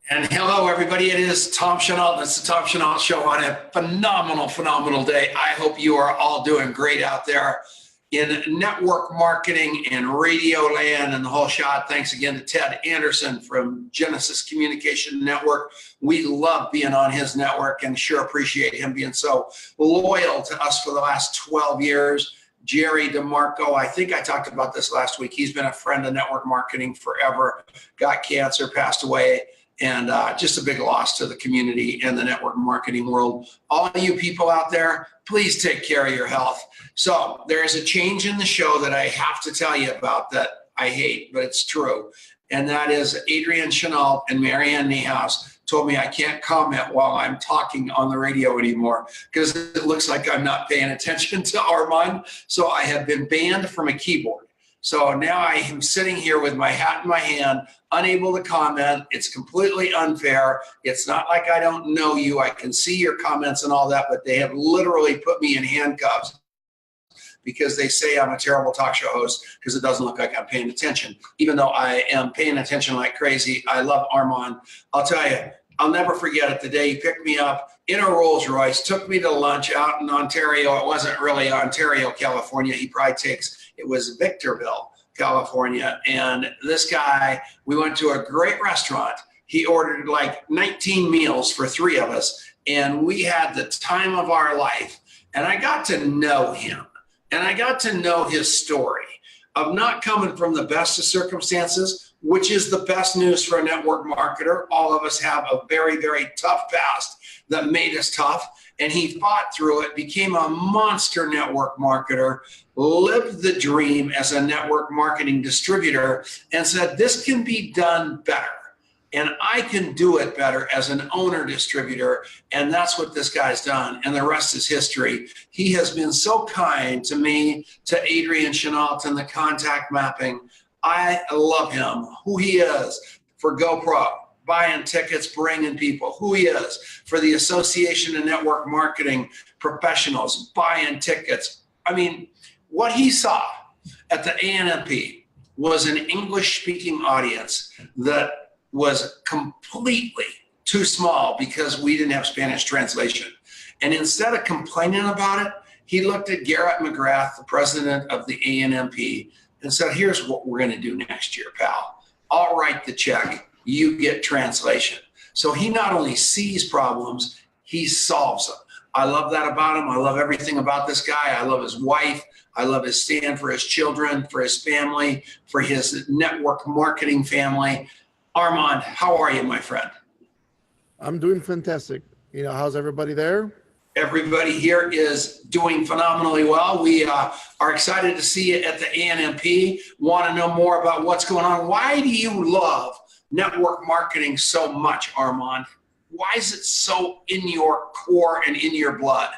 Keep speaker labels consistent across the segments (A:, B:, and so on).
A: And hello, everybody. It is Tom Chenault. It's the Tom Chenault Show on a phenomenal day. I hope you are all doing great out there in network marketing and radio land and the whole shot. Thanks again to Ted Anderson from Genesis Communication Network. We love being on his network and sure appreciate him being so loyal to us for the last 12 years. Jerry DeMarco, I think I talked about this last week. He's been a friend of network marketing forever, got cancer, passed away. And just a big loss to the community and the network marketing world. All you people out there, please take care of your health. So there is a change in the show that I have to tell you about that I hate, but it's true. And that is Adrienne Chenault and Marianne Niehaus told me I can't comment while I'm talking on the radio anymore because it looks like I'm not paying attention to Armand. So I have been banned from a keyboard. So now I am sitting here with my hat in my hand, unable to comment. It's completely unfair. It's not like I don't know you. I can see your comments and all that, but they have literally put me in handcuffs because they say I'm a terrible talk show host because it doesn't look like I'm paying attention, even though I am paying attention like crazy. I love Armand. I'll tell you, I'll never forget it. The day he picked me up in a Rolls Royce, took me to lunch out in Ontario. It wasn't really Ontario, California. It was Victorville, California. And this guy, we went to a great restaurant. He ordered like 19 meals for 3 of us. And we had the time of our life. And I got to know him. And I got to know his story of not coming from the best of circumstances, which is the best news for a network marketer. All of us have a very, very tough past that made us tough. And he fought through it, became a monster network marketer, lived the dream as a network marketing distributor, and said, this can be done better. And I can do it better as an owner distributor. And that's what this guy's done. And the rest is history. He has been so kind to me, to Adrienne Chenault and the contact mapping. I love him, who he is for GoPro, buying tickets, bringing people, who he is for the Association of Network Marketing Professionals, buying tickets. I mean, what he saw at the ANMP was an English-speaking audience that was completely too small because we didn't have Spanish translation. And instead of complaining about it, he looked at Garrett McGrath, the president of the ANMP, and said, here's what we're going to do next year, pal. I'll write the check. You get translation. So he not only sees problems, he solves them. I love that about him. I love everything about this guy. I love his wife. I love his stand for his children, for his family, for his network marketing family. Armand, how are you, my friend?
B: I'm doing fantastic. How's everybody there?
A: Everybody here is doing phenomenally well. We are excited to see you at the ANMP. Want to know more about what's going on. Why do you love network marketing so much, Armand? Why is it so in your core and in your blood?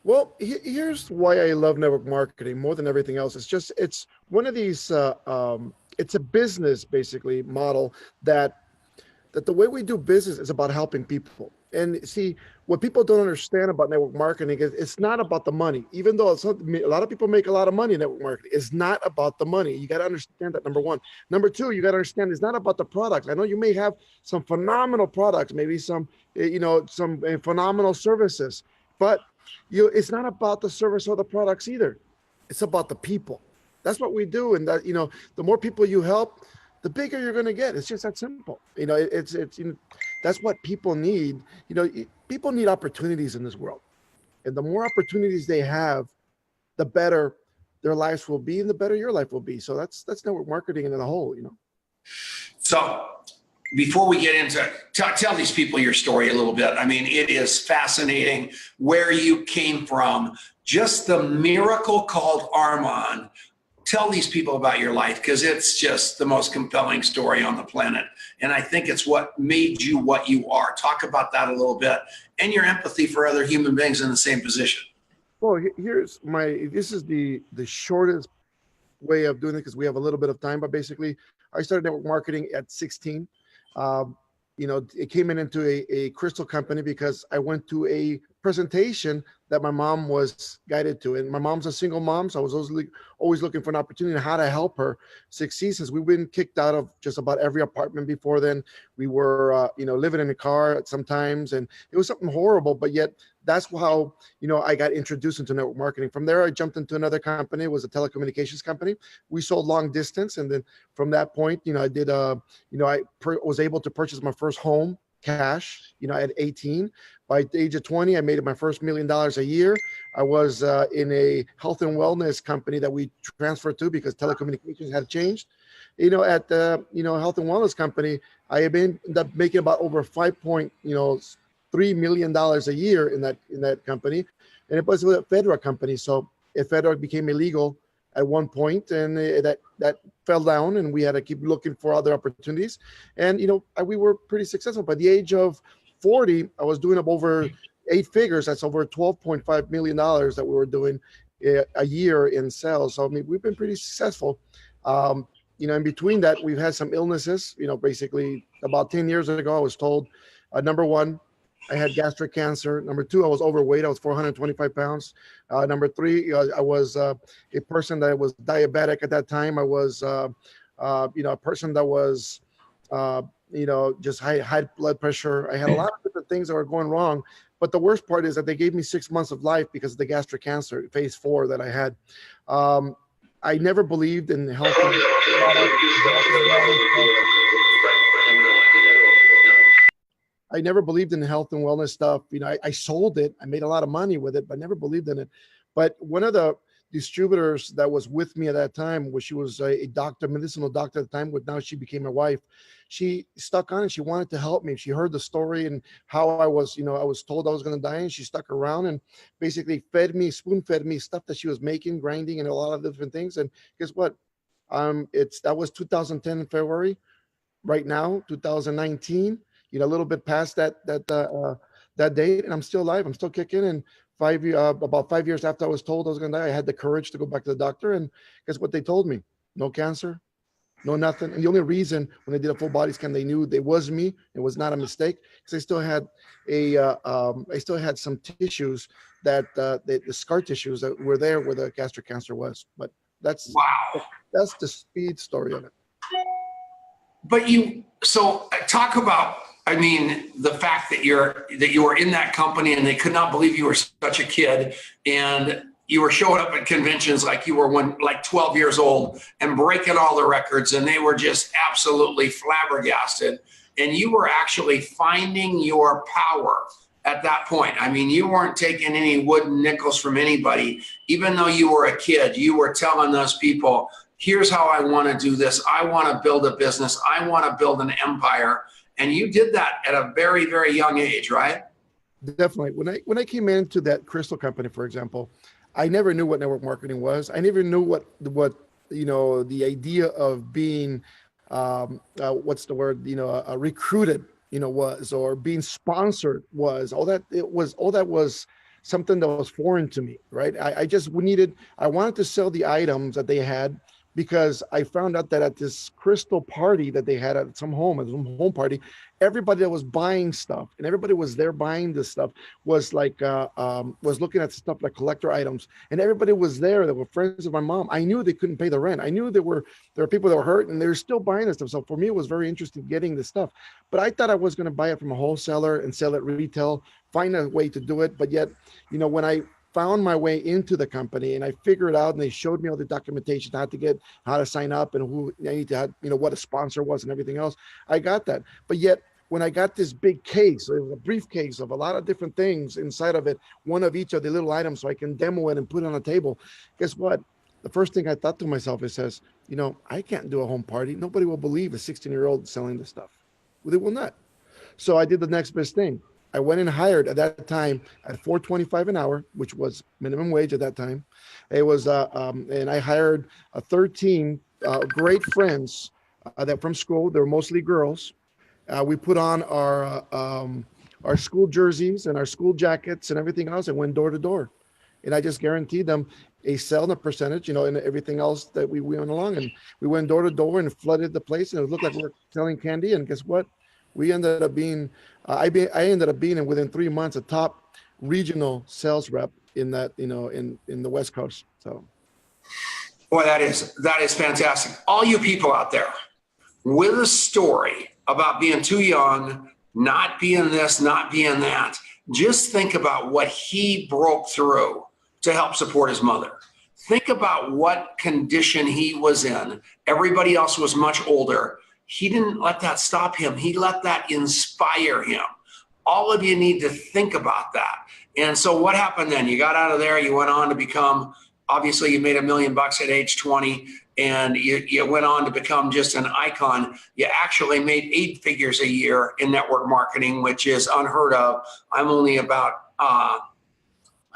B: Well, here's why I love network marketing more than everything else. It's one of these, it's a business basically model that the way we do business is about helping people. And see, what people don't understand about network marketing is it's not about the money. Even though a lot of people make a lot of money in network marketing, it's not about the money. You got to understand that, number one. Number two, you got to understand it's not about the products. I know you may have some phenomenal products, maybe some phenomenal services, but it's not about the service or the products either. It's about the people. That's what we do. And that, the more people you help, the bigger you're going to get. It's just that simple. That's what people need. People need opportunities in this world. And the more opportunities they have, the better their lives will be and the better your life will be. So that's network marketing in the whole,
A: So before we get into tell these people your story a little bit. I mean, it is fascinating where you came from, just the miracle called Armand. Tell these people about your life because it's just the most compelling story on the planet. And I think it's what made you what you are. Talk about that a little bit and your empathy for other human beings in the same position.
B: Well, this is the shortest way of doing it because we have a little bit of time, but basically I started network marketing at 16. It came into a crystal company because I went to a presentation that my mom was guided to. And my mom's a single mom, so I was always looking for an opportunity on how to help her succeed, since we've been kicked out of just about every apartment before then. We were, living in a car at sometimes, and it was something horrible, but yet that's how, I got introduced into network marketing. From there, I jumped into another company. It was a telecommunications company. We sold long distance. And then from that point, I did, was able to purchase my first home cash, at 18. By the age of 20, I made my first $1 million a year. I was in a health and wellness company that we transferred to because telecommunications had changed. At the, health and wellness company, I ended up making about over $3 million a year in that company. And it was a federal company. So if federal became illegal at one point, and that fell down, and we had to keep looking for other opportunities. And, we were pretty successful. By the age of 40, I was doing up over 8 figures. That's over $12.5 million that we were doing a year in sales. So, we've been pretty successful. In between that, we've had some illnesses. Basically about 10 years ago, I was told, number one, I had gastric cancer. Number two, I was overweight. I was 425 pounds. Number three, I was a person that was diabetic at that time. I was, a person that was, just high blood pressure. I had a lot of different things that were going wrong. But the worst part is that they gave me 6 months of life because of the gastric cancer, phase 4 that I had. I never believed in health. I never believed in health and wellness stuff. I sold it. I made a lot of money with it, but never believed in it. But one of the distributors that was with me at that time, she was a doctor, medicinal doctor at the time, but now she became my wife. She stuck on it. She wanted to help me. She heard the story and how I was, I was told I was going to die, and she stuck around and basically spoon-fed me stuff that she was making, grinding, and a lot of different things. And guess what? That was 2010 in February. Right now, 2019. A little bit past that date, and I'm still alive. I'm still kicking. And about 5 years after I was told I was going to die, I had the courage to go back to the doctor. And guess what they told me? No cancer, no nothing. And the only reason when they did a full body scan, they knew it was me. It was not a mistake, because I still had some tissues that the scar tissues that were there where the gastric cancer was. But that's the speed story of it.
A: But so talk about, the fact that you were in that company and they could not believe you were such a kid, and you were showing up at conventions like you were 12 years old and breaking all the records, and they were just absolutely flabbergasted. And you were actually finding your power at that point. You weren't taking any wooden nickels from anybody. Even though you were a kid, you were telling those people, here's how I want to do this. I want to build a business. I want to build an empire. And you did that at a very, very young age, right?
B: Definitely. When I came into that crystal company, for example, I never knew what network marketing was. I never knew what the idea of being, recruited, was, or being sponsored was. All that was something that was foreign to me, right? I wanted to sell the items that they had, because I found out that at this crystal party that they had at some home party, everybody that was buying stuff, and everybody was there buying this stuff, was was looking at stuff like collector items, and everybody was there that were friends of my mom. I knew they couldn't pay the rent. I knew there were people that were hurt, and they were still buying this stuff. So for me, it was very interesting getting this stuff. But I thought I was going to buy it from a wholesaler and sell it retail, find a way to do it. But yet, when I found my way into the company and I figured out, and they showed me all the documentation, how to sign up, and who I need to have, what a sponsor was and everything else. I got that. But yet when I got this big case, it was a briefcase of a lot of different things inside of it, one of each of the little items, so I can demo it and put it on the table. Guess what? The first thing I thought to myself, I can't do a home party. Nobody will believe a 16-year-old selling this stuff. Well, they will not. So I did the next best thing. I went and hired at that time at $4.25 an hour, which was minimum wage at that time. It was, and I hired 13 great friends that from school. They were mostly girls. We put on our school jerseys and our school jackets and everything else, and went door to door. And I just guaranteed them a sell and a percentage, and everything else that we went along. And we went door to door and flooded the place, and it looked like we were selling candy. And guess what? We ended up being, I ended up being within 3 months a top regional sales rep in that, in the West Coast. So.
A: Boy, that is fantastic. All you people out there with a story about being too young, not being this, not being that, just think about what he broke through to help support his mother. Think about what condition he was in. Everybody else was much older. He didn't let that stop him. He let that inspire him. All of you need to think about that. And so what happened then? You got out of there, you went on to become, obviously you made $1 million at age 20, and you went on to become just an icon. You actually made 8 figures a year in network marketing, which is unheard of. I'm only about, I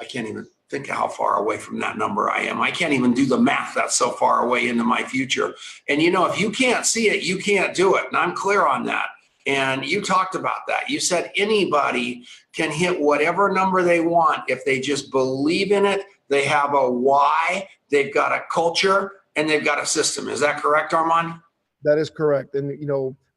A: can't even think how far away from that number I am. I can't even do the math. That's so far away into my future. And if you can't see it, you can't do it. And I'm clear on that. And you talked about that. You said anybody can hit whatever number they want if they just believe in it. They have a why, they've got a culture, and they've got a system. Is that correct, Armand?
B: That is correct. And,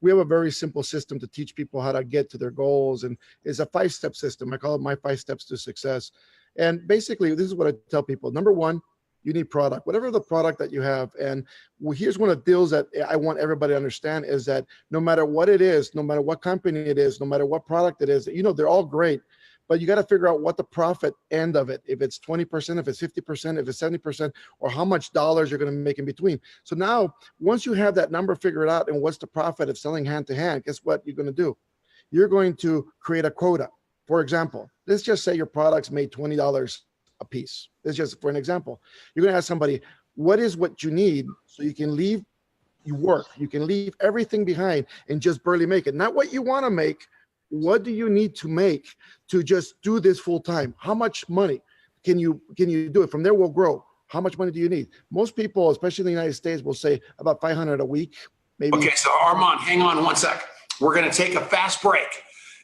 B: we have a very simple system to teach people how to get to their goals. And it's a 5-step system. I call it my 5 steps to success. And basically, this is what I tell people. Number 1, you need product, whatever the product that you have. And here's one of the deals that I want everybody to understand is that no matter what it is, no matter what company it is, no matter what product it is, they're all great. But you got to figure out what the profit end of it, if it's 20%, if it's 50%, if it's 70%, or how much dollars you're going to make in between. So now, once you have that number figured out and what's the profit of selling hand to hand, guess what you're going to do? You're going to create a quota. For example, let's just say your products made $20 a piece. This is just for an example. You're going to ask somebody, what is what you need so you can leave you work, you can leave everything behind and just barely make it. Not what you want to make. What do you need to make to just do this full time? How much money can you do it? From there, we'll grow. How much money do you need? Most people, especially in the United States, will say about $500 a week, maybe.
A: Okay, so Armand, hang on one sec. We're going to take a fast break.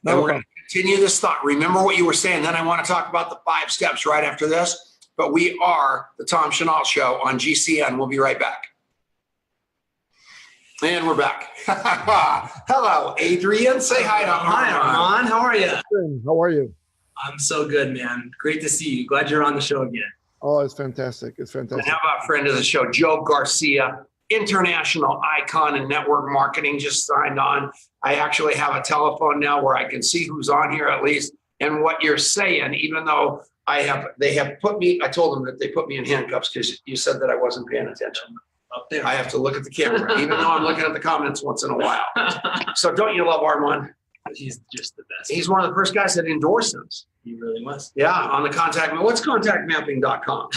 A: And we're going to continue this thought. Remember what you were saying. Then I want to talk about the 5 steps right after this. But we are the Tom Chenault Show on GCN. We'll be right back. And we're back. Hello, Adrian. Say hi to Armand.
C: Hi, Armand. How are you?
B: How are you?
C: I'm so good, man. Great to see you. Glad you're on the show again.
B: Oh, it's fantastic. It's fantastic.
A: And how about friend of the show, Joe Garcia, international icon in network marketing, just signed on. I actually have a telephone now where I can see who's on here at least and what you're saying, even though they have put me, I told them that they put me in handcuffs because you said that I wasn't paying attention.
C: Up there.
A: I have to look at the camera, even though I'm looking at the comments once in a while. So don't you love Armand?
C: He's just the best.
A: He's one of the first guys that endorsed us.
C: He really was.
A: Yeah, on the contact. What's contactmapping.com?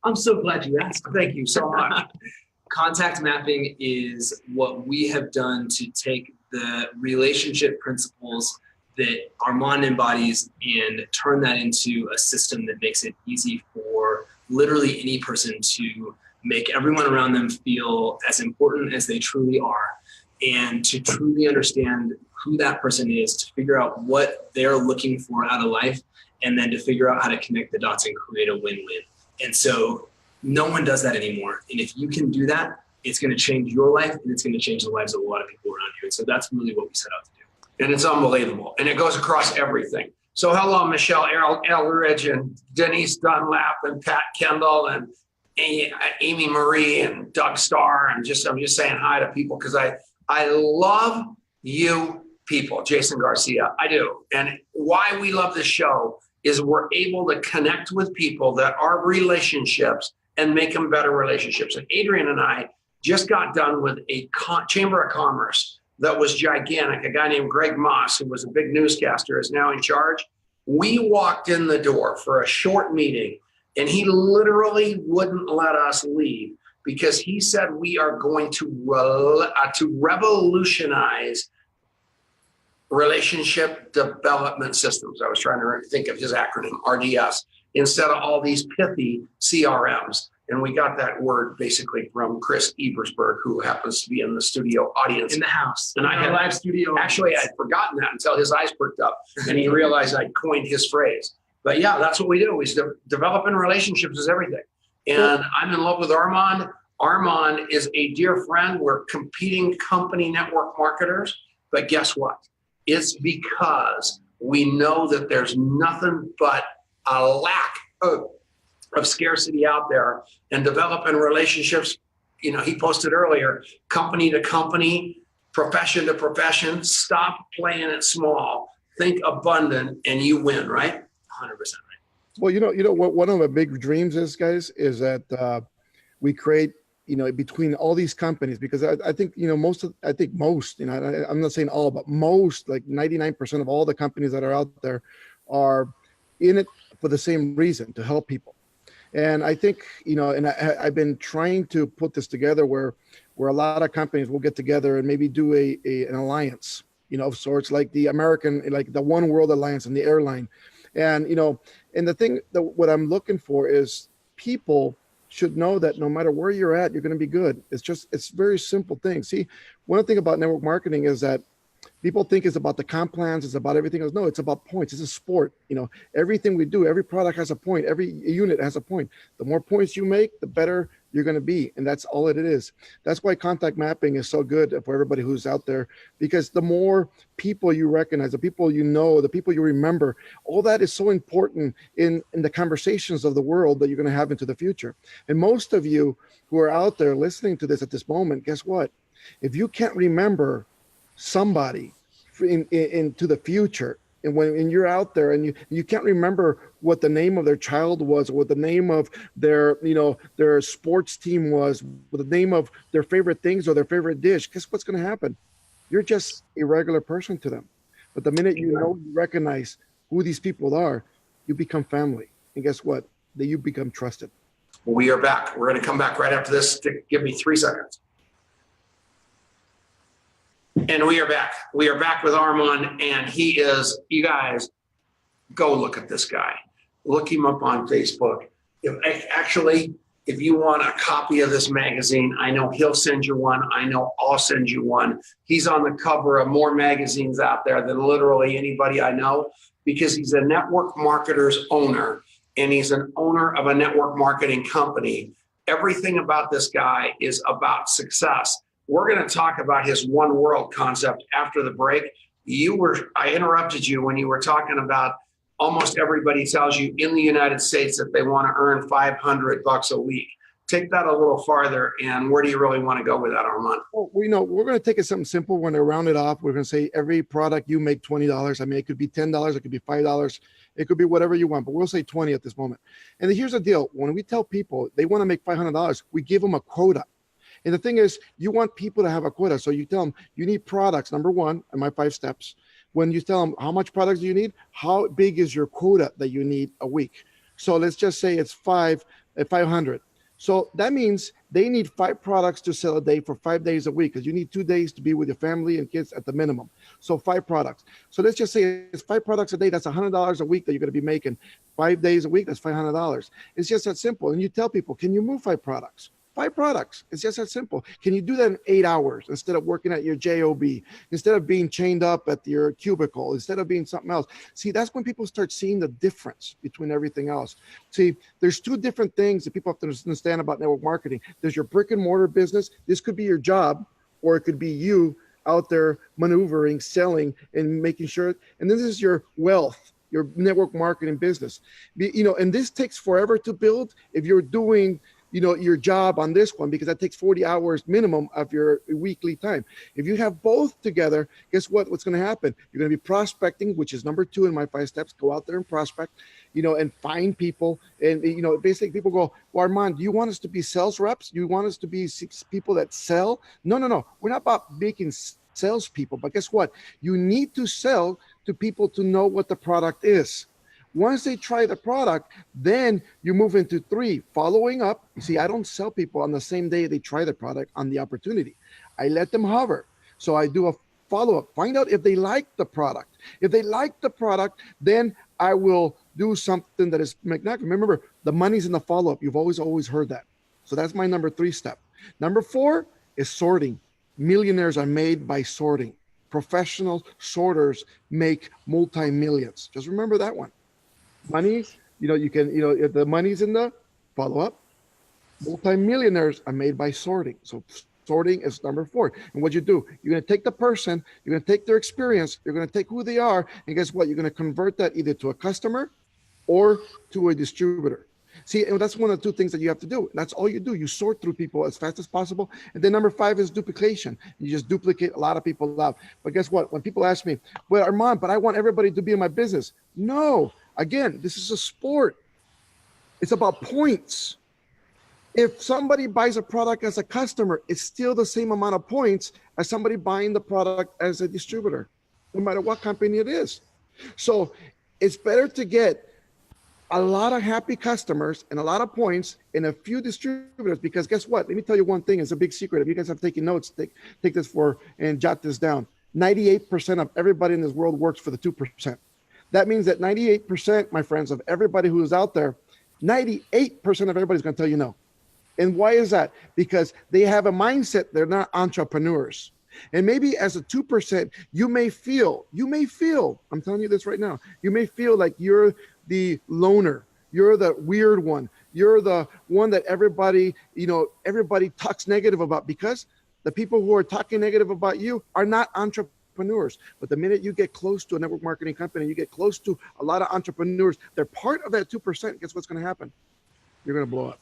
C: I'm so glad you asked.
A: Thank you so much.
C: Contact mapping is what we have done to take the relationship principles that Armand embodies and turn that into a system that makes it easy for literally any person to make everyone around them feel as important as they truly are, and to truly understand who that person is, to figure out what they're looking for out of life, and then to figure out how to connect the dots and create a win-win. And so no one does that anymore. And if you can do that, it's going to change your life and it's going to change the lives of a lot of people around you. And so that's really what we set out to do.
A: And it's unbelievable. And it goes across everything. So hello, Michelle Eldridge and Denise Dunlap and Pat Kendall and Amy Marie and Doug Starr. I'm just saying hi to people because I love you people, Jason Garcia. I do. And why we love this show is we're able to connect with people that are relationships and make them better relationships. And Adrian and I just got done with a Chamber of Commerce that was gigantic. A guy named Greg Moss, who was a big newscaster, is now in charge. We walked in the door for a short meeting and he literally wouldn't let us leave because he said we are going to revolutionize relationship development systems. I was trying to think of his acronym, RDS, instead of all these pithy CRMs. And we got that word basically from Chris Ebersberg, who happens to be in the studio audience.
C: In the house.
A: And I had
C: live studio.
A: Actually, I'd forgotten that until his eyes perked up and he realized I'd coined his phrase. But yeah, that's what we do. We developing relationships is everything. And I'm in love with Armand. Armand is a dear friend. We're competing company network marketers. But guess what? It's because We know that there's nothing but a lack of scarcity out there, and developing relationships. You know, he posted earlier, company to company, profession to profession. Stop playing it small. Think abundant, and you win. Right? 100% right.
B: Well, what one of my big dreams is, guys, is that we create, between all these companies, because I think, most, I'm not saying all, but most, like 99% of all the companies that are out there are in it for the same reason, to help people. And I think, and I've been trying to put this together where a lot of companies will get together and maybe do an alliance, of sorts, like the American, like the One World Alliance and the airline. And, and the thing that what I'm looking for is people should know that no matter where you're at, you're going to be good. It's very simple thing. See, one thing about network marketing is that people think it's about the comp plans, it's about everything else. No, it's about points. It's a sport. Everything we do, every product has a point, every unit has a point. The more points you make, the better you're going to be. And that's all it is. That's why contact mapping is so good for everybody who's out there, because the more people you recognize, the people you know, the people you remember, all that is so important in the conversations of the world that you're going to have into the future. And most of you who are out there listening to this at this moment, guess what? If you can't remember somebody into the future, and when you're out there and you can't remember what the name of their child was, or what the name of their their sports team was, or the name of their favorite things or their favorite dish, guess what's going to happen? You're just a regular person to them. But the minute you recognize who these people are, you become family. And guess what? That you become trusted.
A: We are back. We're going to come back right after this. Give me 3 seconds. And we are back. We are back with Armand, and he is, you guys, go look at this guy. Look him up on Facebook. If you want a copy of this magazine, I know he'll send you one. I know I'll send you one. He's on the cover of more magazines out there than literally anybody I know, because he's a network marketer's owner, and he's an owner of a network marketing company. Everything about this guy is about success. We're going to talk about his one world concept after the break. I interrupted you when you were talking about almost everybody tells you in the United States that they want to earn $500 a week. Take that a little farther, and where do you really want to go with that, Armand?
B: Well, we're going to take it something simple. We're going to round it off. We're going to say every product you make $20. I mean, it could be $10, it could be $5, it could be whatever you want, but we'll say 20 at this moment. And here's the deal. When we tell people they want to make $500, we give them a quota. And the thing is, you want people to have a quota. So you tell them you need products, number one, and my 5 steps. When you tell them how much products do you need, how big is your quota that you need a week? So let's just say it's 500. So that means they need 5 products to sell a day for 5 days a week, because you need 2 days to be with your family and kids at the minimum. So 5 products. So let's just say it's 5 products a day. That's $100 a week that you're going to be making. 5 days a week, that's $500. It's just that simple. And you tell people, can you move 5 products? 5 products. It's just that simple. Can you do that in 8 hours instead of working at your job, instead of being chained up at your cubicle, instead of being something else? See, that's when people start seeing the difference between everything else. See, there's 2 different things that people have to understand about network marketing. There's your brick and mortar business. This could be your job, or it could be you out there maneuvering, selling, and making sure. And then this is your wealth, your network marketing business. And this takes forever to build if you're doing your job on this one, because that takes 40 hours minimum of your weekly time. If you have both together, guess what's going to happen? You're going to be prospecting, which is number 2 in my 5 steps. Go out there and prospect, and find people. And, basically people go, well, Armand, do you want us to be sales reps? You want us to be people that sell? No. We're not about making salespeople, but guess what? You need to sell to people to know what the product is. Once they try the product, then you move into 3, following up. You see, I don't sell people on the same day they try the product on the opportunity. I let them hover. So I do a follow-up, find out if they like the product. If they like the product, then I will do something that is magnetic. Remember, the money's in the follow-up. You've always heard that. So that's my number 3 step. Number 4 is sorting. Millionaires are made by sorting. Professional sorters make multi-millions. Just remember that one. Money, the money's in the follow-up. Multi-millionaires are made by sorting. So sorting is number 4. And what you do, you're going to take the person, you're going to take their experience, you're going to take who they are, and guess what? You're going to convert that either to a customer or to a distributor. See, and that's one of the 2 things that you have to do. That's all you do. You sort through people as fast as possible. And then number 5 is duplication. You just duplicate a lot of people out. But guess what? When people ask me, well, Armand, but I want everybody to be in my business. No, again, this is a sport. It's about points. If somebody buys a product as a customer, it's still the same amount of points as somebody buying the product as a distributor, no matter what company it is. So it's better to get a lot of happy customers and a lot of points in a few distributors, because guess what? Let me tell you one thing. It's a big secret. If you guys have taken notes, take this and jot this down. 98% of everybody in this world works for the 2%. That means that 98%, my friends, of everybody who is out there, 98% of everybody's going to tell you no. And why is that? Because they have a mindset. They're not entrepreneurs. And maybe as a 2%, you may feel, I'm telling you this right now, you may feel like you're the loner, you're the weird one, you're the one that everybody talks negative about, because the people who are talking negative about you are not entrepreneurs. But the minute you get close to a network marketing company, you get close to a lot of entrepreneurs, they're part of that 2%. Guess what's going to happen? You're going to blow up.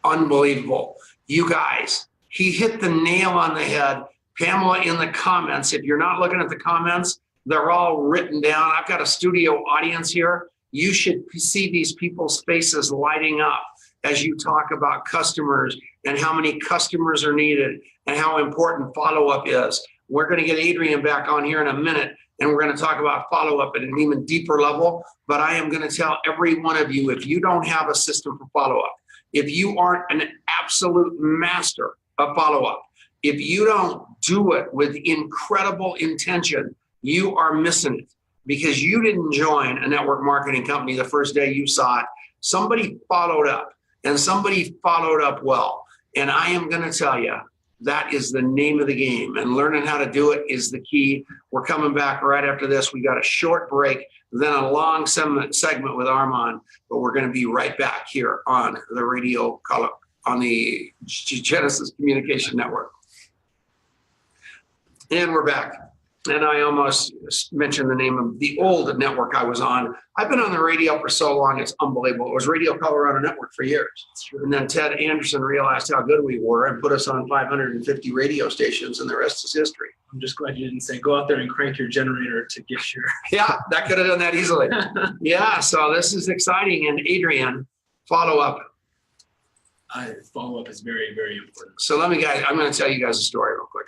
A: Unbelievable. You guys, he hit the nail on the head. Pamela, in the comments, if you're not looking at the comments, they're all written down. I've got a studio audience here. You should see these people's faces lighting up as you talk about customers and how many customers are needed and how important follow-up is. We're going to get Adrian back on here in a minute, and we're going to talk about follow-up at an even deeper level. But I am going to tell every one of you, if you don't have a system for follow-up, if you aren't an absolute master of follow-up, if you don't do it with incredible intention, you are missing it, because you didn't join a network marketing company the first day you saw it. Somebody followed up, and somebody followed up well. And I am going to tell you, that is the name of the game, and learning how to do it is the key. We're coming back right after this. We got a short break, then a long segment with Armand, but we're going to be right back here on the radio, on the Genesis Communication Network. And we're back. And I almost mentioned the name of the old network I was on. I've been on the radio for so long, it's unbelievable. It was Radio Colorado Network for years. And then Ted Anderson realized how good we were and put us on 550 radio stations, and the rest is history.
C: I'm just glad you didn't say, go out there and crank your generator to get your...
A: Yeah, that could have done that easily. Yeah, so this is exciting. And Adrian, follow-up.
C: Follow-up is very, very important.
A: So I'm going to tell you guys a story real quick.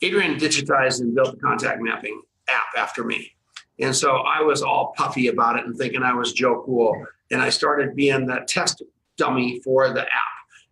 A: Adrian digitized and built the contact mapping app after me. And so I was all puffy about it and thinking I was Joe Cool. And I started being the test dummy for the app.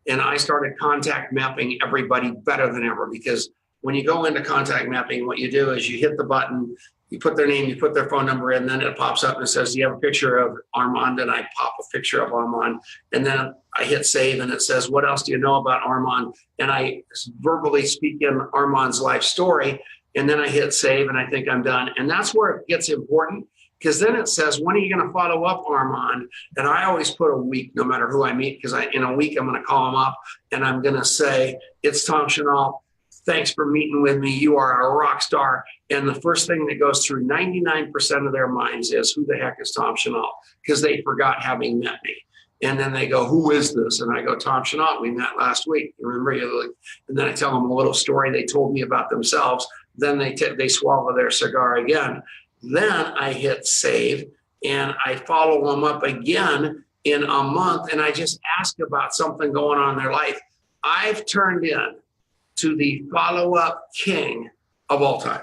A: And I started contact mapping everybody better than ever, because when you go into contact mapping, what you do is you hit the button, you put their name, you put their phone number in, then it pops up and it says, do you have a picture of Armand? And I pop a picture of Armand. And then I hit save and it says, what else do you know about Armand? And I verbally speak in Armand's life story. And then I hit save and I think I'm done. And that's where it gets important, because then it says, when are you going to follow up, Armand? And I always put a week, no matter who I meet, because in a week I'm going to call them up and I'm going to say, it's Tom Chenault. Thanks for meeting with me. You are a rock star. And the first thing that goes through 99% of their minds is, who the heck is Tom Chenault? Because they forgot having met me. And then they go, who is this? And I go, Tom Chenault, we met last week. Remember? And then I tell them a little story they told me about themselves. Then they swallow their cigar again. Then I hit save and I follow them up again in a month. And I just ask about something going on in their life. I've turned in to the follow-up king of all time.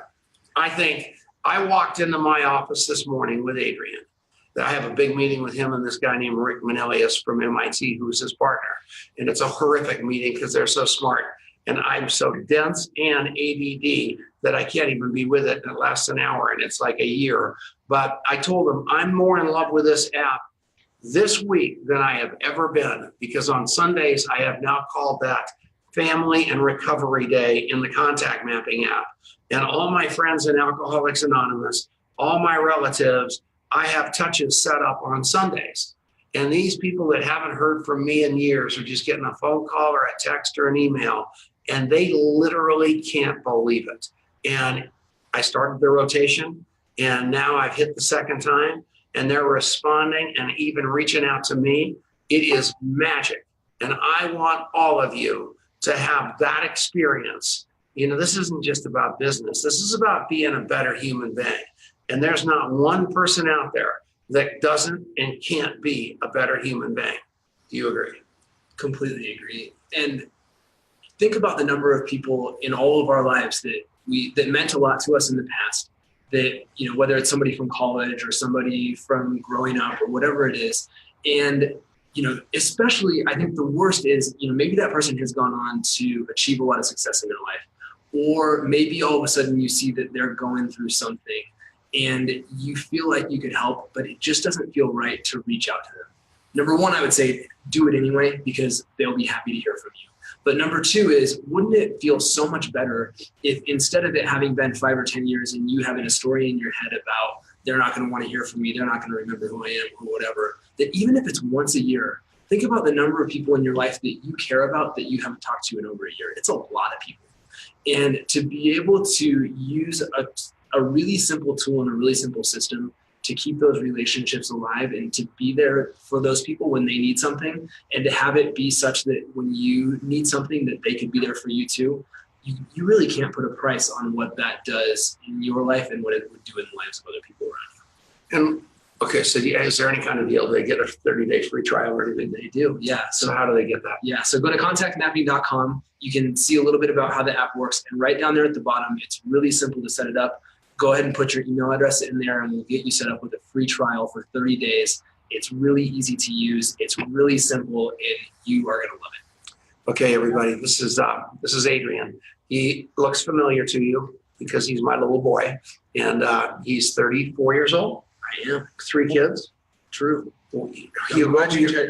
A: I think I walked into my office this morning with Adrian. I have a big meeting with him and this guy named Rick Manelius from MIT, who's his partner. And it's a horrific meeting because they're so smart. And I'm so dense and ADD that I can't even be with it. And it lasts an hour and it's like a year. But I told him, I'm more in love with this app this week than I have ever been, because on Sundays, I have now called that Family and Recovery Day in the contact mapping app. And all my friends in Alcoholics Anonymous, all my relatives, I have touches set up on Sundays. And these people that haven't heard from me in years are just getting a phone call or a text or an email, and they literally can't believe it. And I started the rotation, and now I've hit the second time, and they're responding and even reaching out to me. It is magic. And I want all of you to have that experience. You know, this isn't just about business. This is about being a better human being. And there's not one person out there that doesn't and can't be a better human being. Do you agree?
C: Completely agree. And think about the number of people in all of our lives that meant a lot to us in the past, that, you know, whether it's somebody from college or somebody from growing up or whatever it is. And, you know, especially I think the worst is, you know, maybe that person has gone on to achieve a lot of success in their life, or maybe all of a sudden you see that they're going through something and you feel like you could help, but it just doesn't feel right to reach out to them. Number one, I would say do it anyway, because they'll be happy to hear from you. But number two is, wouldn't it feel so much better if instead of it having been 5 or 10 years and you having a story in your head about they're not going to want to hear from me, they're not going to remember who I am or whatever, that even if it's once a year, think about the number of people in your life that you care about that you haven't talked to in over a year. It's a lot of people. And to be able to use a really simple tool and a really simple system to keep those relationships alive and to be there for those people when they need something, and to have it be such that when you need something that they can be there for you too, you really can't put a price on what that does in your life and what it would do in the lives of other people around you.
A: And okay, so is there any kind of deal? They get a 30-day free trial or anything?
C: They do, yeah.
A: So how do they get that?
C: Yeah, so go to contactmapping.com. You can see a little bit about how the app works, and right down there at the bottom, it's really simple to set it up. Go ahead and put your email address in there and we'll get you set up with a free trial for 30 days. It's really easy to use. It's really simple, and you are going to love it.
A: Okay, everybody, this is Adrian. He looks familiar to you because he's my little boy, and he's 34 years old.
C: I am.
A: 3 kids.
C: True.
A: Hugo,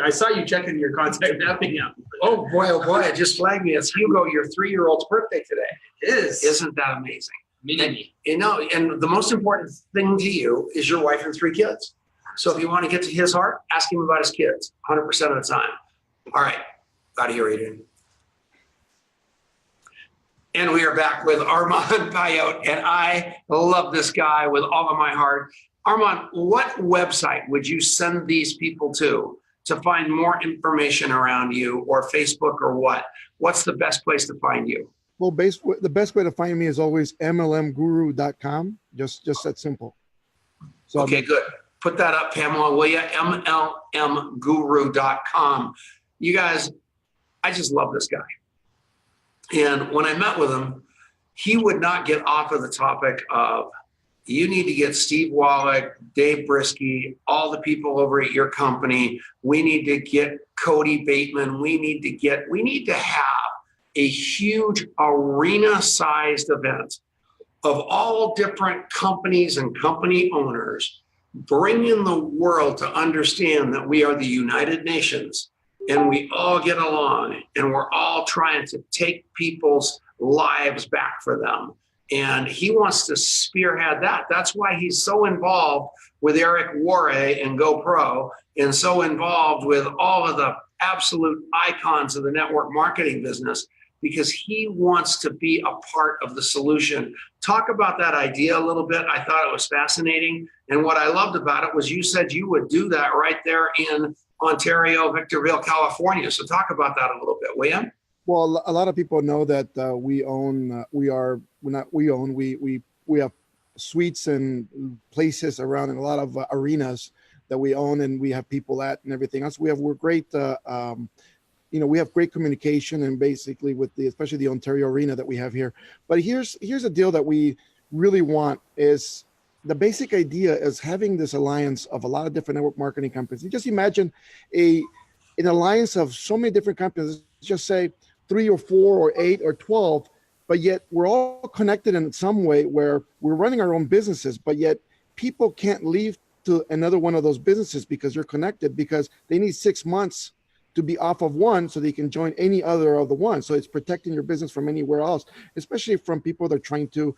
C: I saw you checking your contact mapping app.
A: oh boy, it just flagged me. It's Hugo, your 3-year-old's birthday today.
C: It is.
A: Isn't that amazing?
C: Mini.
A: You know, and the most important thing to you is your wife and 3 kids. So if you want to get to his heart, ask him about his kids 100% of the time. All right, out of here, Adrian. And we are back with Armand Puyolt, and I love this guy with all of my heart. Armand, what website would you send these people to find more information around you, or Facebook, or what? What's the best place to find you?
B: Well, the best way to find me is always mlmguru.com. Just that simple. So
A: okay, good. Put that up, Pamela, will you? mlmguru.com. You guys, I just love this guy. And when I met with him, he would not get off of the topic of, you need to get Steve Wallach, Dave Brisky, all the people over at your company. We need to get Cody Bateman. We need to have a huge arena-sized event of all different companies and company owners, bringing the world to understand that we are the United Nations and we all get along and we're all trying to take people's lives back for them. And he wants to spearhead that. That's why he's so involved with Eric Worre and GoPro, and so involved with all of the absolute icons of the network marketing business, because he wants to be a part of the solution. Talk about that idea a little bit. I thought it was fascinating. And what I loved about it was you said you would do that right there in Ontario, Victorville, California. So talk about that a little bit, will you?
B: Well, a lot of people know that we have suites and places around in a lot of arenas that we own, and we have people at and everything else. We're great. We have great communication, and basically with especially the Ontario arena that we have here. But here's a deal that we really want is the basic idea is having this alliance of a lot of different network marketing companies. You just imagine an alliance of so many different companies. Just say 3 or 4 or 8 or 12, but yet we're all connected in some way where we're running our own businesses, but yet people can't leave to another one of those businesses because you're connected, because they need 6 months to be off of one so they can join any other of the one. So it's protecting your business from anywhere else, especially from people that are trying to,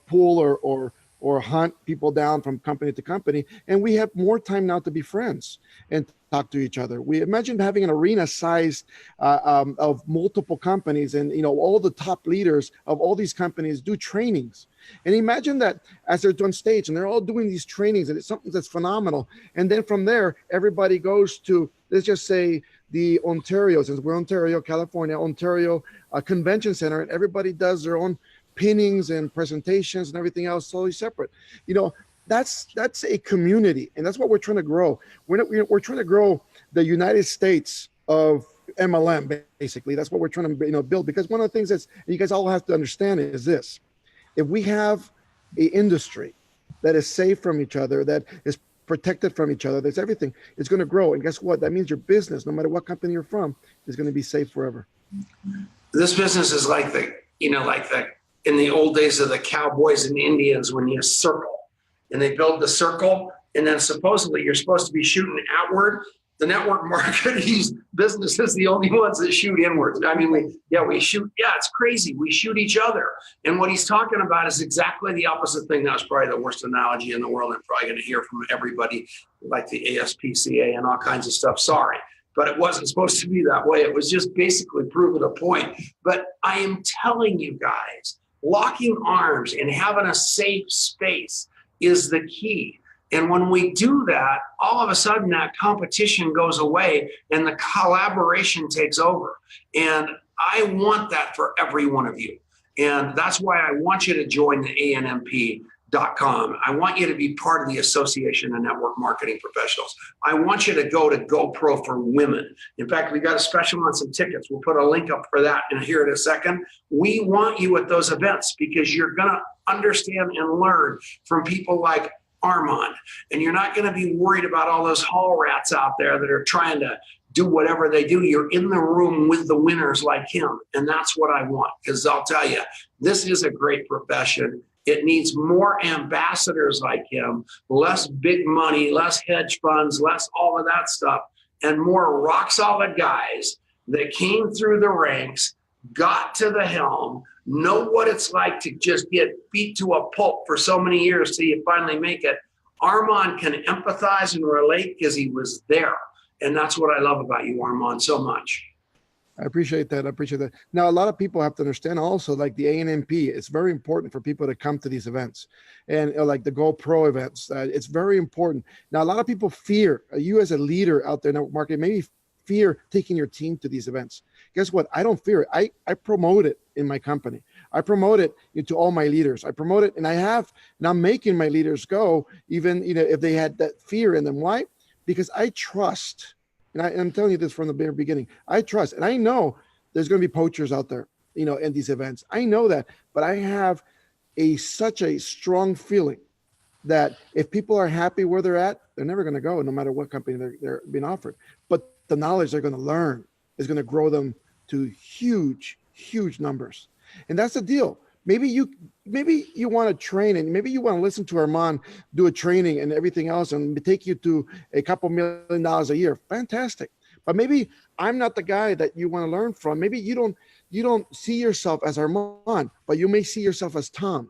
B: pull or or hunt people down from company to company. And we have more time now to be friends and talk to each other. We imagine having an arena size of multiple companies, and all the top leaders of all these companies do trainings. And imagine that as they're on stage and they're all doing these trainings, and it's something that's phenomenal. And then from there, everybody goes to, let's just say, the Ontario, since we're Ontario, California, Ontario Convention Center, and everybody does their own pinnings and presentations and everything else totally separate. That's a community, and that's what we're trying to grow. We're trying to grow the United States of MLM, basically. That's what we're trying to build, because one of the things that you guys all have to understand is this: if we have an industry that is safe from each other, that is protected from each other, there's everything, it's going to grow. And guess what? That means your business, no matter what company you're from, is going to be safe forever.
A: This business is like in the old days of the cowboys and Indians, when you circle and they build the circle, and then supposedly you're supposed to be shooting outward. The network marketing business is the only ones that shoot inwards. I mean, we shoot. Yeah, it's crazy. We shoot each other. And what he's talking about is exactly the opposite thing. That was probably the worst analogy in the world. I'm probably going to hear from everybody like the ASPCA and all kinds of stuff. Sorry, but it wasn't supposed to be that way. It was just basically proving a point. But I am telling you guys, locking arms and having a safe space is the key. And when we do that, all of a sudden that competition goes away and the collaboration takes over. And I want that for every one of you. And that's why I want you to join the ANMP.com. I want you to be part of the Association of Network Marketing Professionals. I want you to go to GoPro for Women. In fact, we got a special on some tickets. We'll put a link up for that in here in a second. We want you at those events because you're going to understand and learn from people like Armand, and you're not going to be worried about all those hall rats out there that are trying to do whatever they do. You're in the room with the winners like him, and that's what I want, because I'll tell you, this is a great profession. It needs more ambassadors like him, less big money, less hedge funds, less all of that stuff, and more rock solid guys that came through the ranks, got to the helm, know what it's like to just get beat to a pulp for so many years till you finally make it. Armand can empathize and relate because he was there. And that's what I love about you, Armand, so much.
B: I appreciate that. Now, a lot of people have to understand also, like the ANMP, it's very important for people to come to these events, and like the GoPro events. It's very important. Now, a lot of people fear, you as a leader out there in network marketing, maybe fear taking your team to these events. Guess what? I don't fear it. I promote it in my company. I promote it to all my leaders. I promote it, and I'm making my leaders go, even if they had that fear in them. Why? Because I trust, and I'm telling you this from the very beginning. I trust, and I know there's going to be poachers out there, in these events. I know that, but I have such a strong feeling that if people are happy where they're at, they're never going to go, no matter what company they're being offered. But the knowledge they're going to learn is going to grow them to huge, huge numbers. And that's the deal. Maybe you want to train, and maybe you want to listen to Armand do a training and everything else and take you to a couple $1 million a year. Fantastic. But maybe I'm not the guy that you want to learn from. Maybe you don't see yourself as Armand, but you may see yourself as Tom.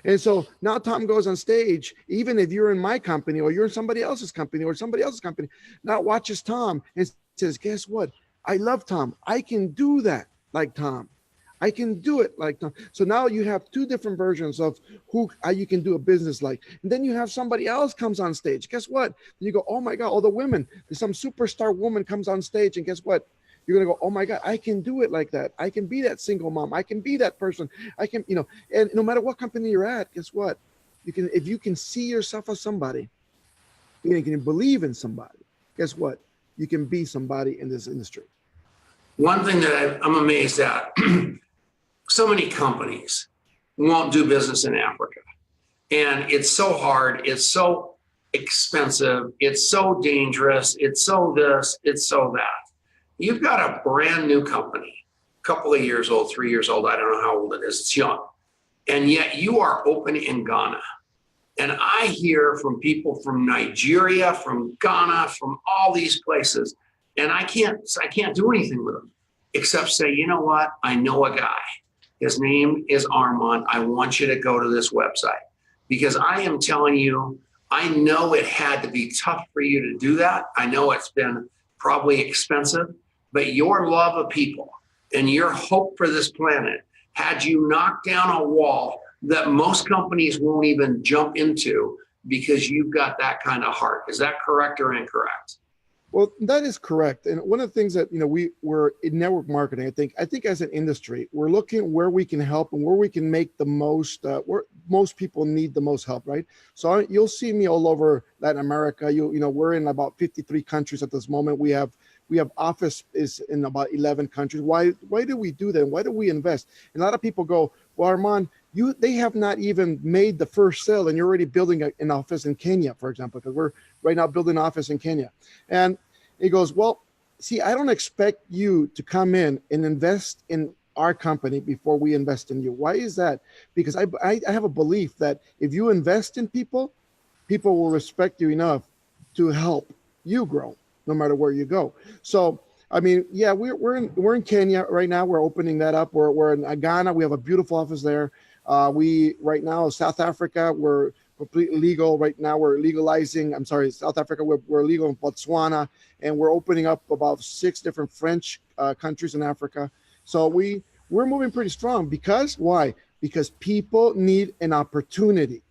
B: And so now Tom goes on stage, even if you're in my company or you're in somebody else's company, now watches Tom and says, guess what? I love Tom. I can do that like Tom. I can do it like Tom. So now you have two different versions of how you can do a business like. And then you have somebody else comes on stage. Guess what? And you go, oh my God, all the women, there's some superstar woman comes on stage, and guess what? You're going to go, oh my God, I can do it like that. I can be that single mom. I can be that person. I can, and no matter what company you're at, guess what? If you can see yourself as somebody, you can believe in somebody, guess what? You can be somebody in this industry.
A: One thing that I'm amazed at, so many companies won't do business in Africa. And it's so hard. It's so expensive. It's so dangerous. It's so this, it's so that. You've got a brand new company, a couple of years old, 3 years old. I don't know how old it is. It's young. And yet you are open in Ghana. And I hear from people from Nigeria, from Ghana, from all these places. And I can't do anything with them except say, you know what? I know a guy. His name is Armand. I want you to go to this website. because I am telling you, I know it had to be tough for you to do that. I know it's been probably expensive, but your love of people and your hope for this planet had you knocked down a wall that most companies won't even jump into because you've got that kind of heart. Is that correct or incorrect?
B: Well, that is correct. And one of the things that, we're in network marketing, I think as an industry, we're looking where we can help and where we can make the most, where most people need the most help, right? So you'll see me all over Latin America. We're in about 53 countries at this moment. We have office is in about 11 countries. Why do we do that? Why do we invest? And a lot of people go, well, Armand, they have not even made the first sale and you're already building an office in Kenya, for example, because we're right now building an office in Kenya. And he goes, well, see, I don't expect you to come in and invest in our company before we invest in you. Why is that? Because I have a belief that if you invest in people, people will respect you enough to help you grow no matter where you go. So, I mean, yeah, we're in Kenya right now. We're opening that up. We're in Ghana. We have a beautiful office there. We right now, South Africa, we're completely legal right now. We're legalizing. I'm sorry, South Africa. We're legal in Botswana, and we're opening up about 6 different French countries in Africa. So we're moving pretty strong. Because why? Because people need an opportunity.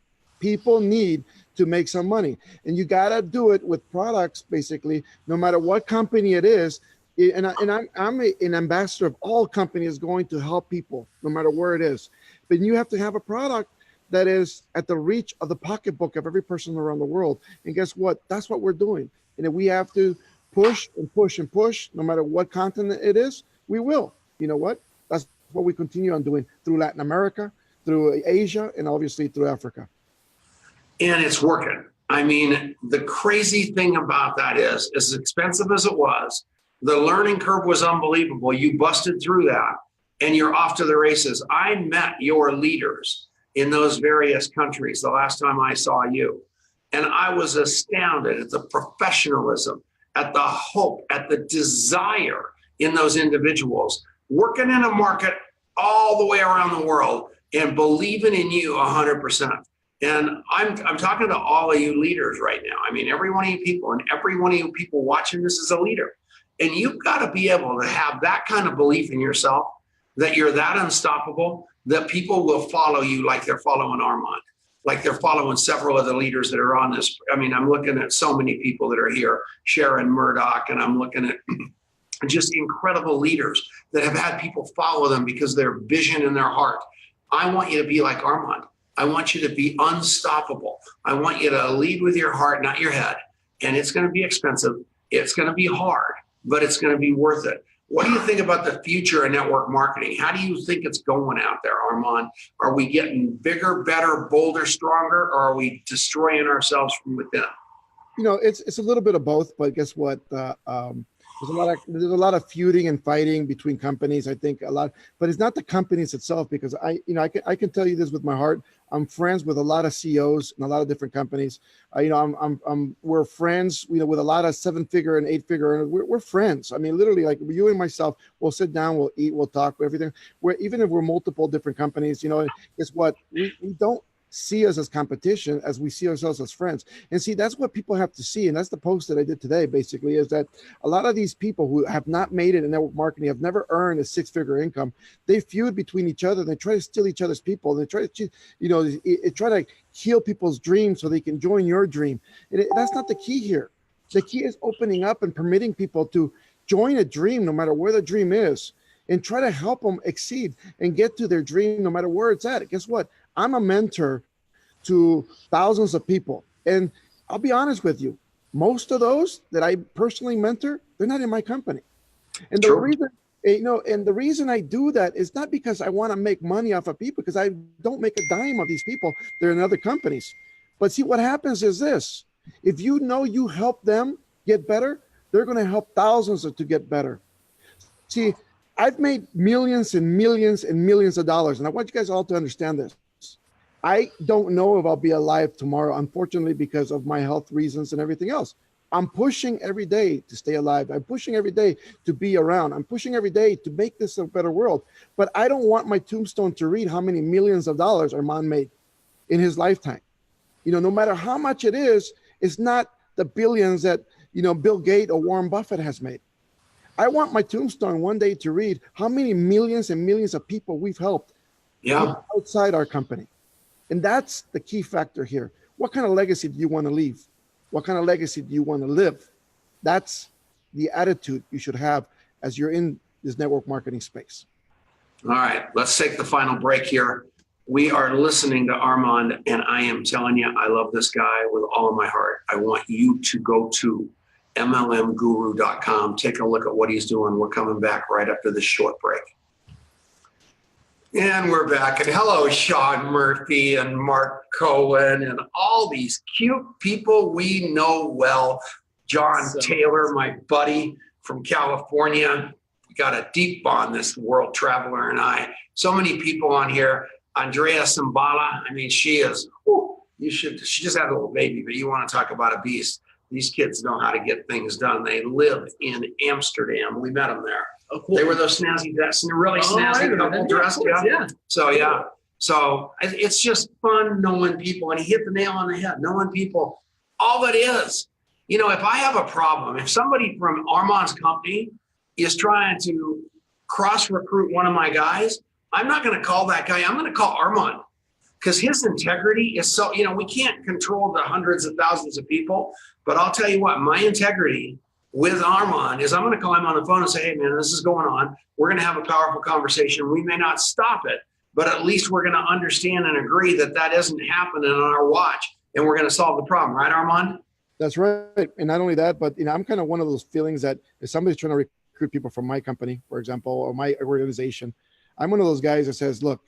B: People need to make some money, and you gotta do it with products. Basically, no matter what company it is. And I'm an ambassador of all companies going to help people, no matter where it is. But you have to have a product that is at the reach of the pocketbook of every person around the world. And guess what? That's what we're doing. And if we have to push and push and push, no matter what continent it is, we will. You know what? That's what we continue on doing through Latin America, through Asia, and obviously through Africa.
A: And it's working. I mean, the crazy thing about that is, as expensive as it was, the learning curve was unbelievable. You busted through that and you're off to the races. I met your leaders in those various countries the last time I saw you. And I was astounded at the professionalism, at the hope, at the desire in those individuals working in a market all the way around the world and believing in you 100%. And I'm talking to all of you leaders right now. I mean, every one of you people and every one of you people watching this is a leader. And you've got to be able to have that kind of belief in yourself, that you're that unstoppable, that people will follow you like they're following Armand, like they're following several of the leaders that are on this. I mean, I'm looking at so many people that are here, Sharon Murdoch, and I'm looking at just incredible leaders that have had people follow them because of their vision in their heart. I want you to be like Armand. I want you to be unstoppable. I want you to lead with your heart, not your head. And it's going to be expensive. It's going to be hard, but it's going to be worth it. What do you think about the future of network marketing? How do you think it's going out there, Armand? Are we getting bigger, better, bolder, stronger, or are we destroying ourselves from within?
B: It's a little bit of both, but guess what? There's a lot of feuding and fighting between companies. I think a lot, but it's not the companies itself, because I can tell you this with my heart. I'm friends with a lot of CEOs and a lot of different companies. We're friends, with a lot of 7-figure and 8-figure earners. We're friends. I mean, literally, like you and myself, we'll sit down, we'll eat, we'll talk, everything. Even if we're multiple different companies, guess what? We don't see us as competition as we see ourselves as friends. And see, that's what people have to see. And that's the post that I did today, basically, is that a lot of these people who have not made it in network marketing, have never earned a 6-figure income, they feud between each other. They try to steal each other's people. They try to, try to kill people's dreams so they can join your dream. And that's not the key here. The key is opening up and permitting people to join a dream, no matter where the dream is, and try to help them exceed and get to their dream, no matter where it's at. Guess what? I'm a mentor to thousands of people. And I'll be honest with you, most of those that I personally mentor, they're not in my company. And the reason, and the reason I do that is not because I want to make money off of people, because I don't make a dime of these people. They're in other companies. But see, what happens is this: if you help them get better, they're going to help thousands to get better. See, I've made millions and millions and millions of dollars. And I want you guys all to understand this. I don't know if I'll be alive tomorrow, unfortunately, because of my health reasons and everything else. I'm pushing every day to stay alive. I'm pushing every day to be around. I'm pushing every day to make this a better world. But I don't want my tombstone to read how many millions of dollars Armand made. in his lifetime. No matter how much it is, it's not the billions that, Bill Gates or Warren Buffett has made. I want my tombstone one day to read how many millions and millions of people we've helped outside our company. And that's the key factor here. What kind of legacy do you want to leave? What kind of legacy do you want to live? That's the attitude you should have as you're in this network marketing space.
A: All right, let's take the final break here. We are listening to Armand, and I am telling you, I love this guy with all of my heart. I want you to go to MLMguru.com. Take a look at what he's doing. We're coming back right after this short break. And we're back. And hello, Sean Murphy and Mark Cohen and all these cute people we know well. John Taylor, my buddy from California. We got a deep bond, this world traveler and I. So many people on here. Andrea Simbala. I mean, she is, she just had a little baby, but you want to talk about a beast. These kids know how to get things done. They live in Amsterdam. We met them there.
C: Oh, cool.
A: They were those snazzy, really snazzy couple dressed. Yeah. So it's just fun knowing people. And he hit the nail on the head. Knowing people, all it is. If I have a problem, if somebody from Armand's company is trying to cross-recruit one of my guys, I'm not going to call that guy. I'm going to call Armand, because his integrity is so, we can't control the hundreds of thousands of people. But I'll tell you what, my integrity with Armand is I'm going to call him on the phone and say, hey, man, this is going on. We're going to have a powerful conversation. We may not stop it, but at least we're going to understand and agree that isn't happening on our watch, and we're going to solve the problem. Right, Armand?
B: That's right. And not only that, but I'm kind of one of those feelings that if somebody's trying to recruit people from my company, for example, or my organization, I'm one of those guys that says, look,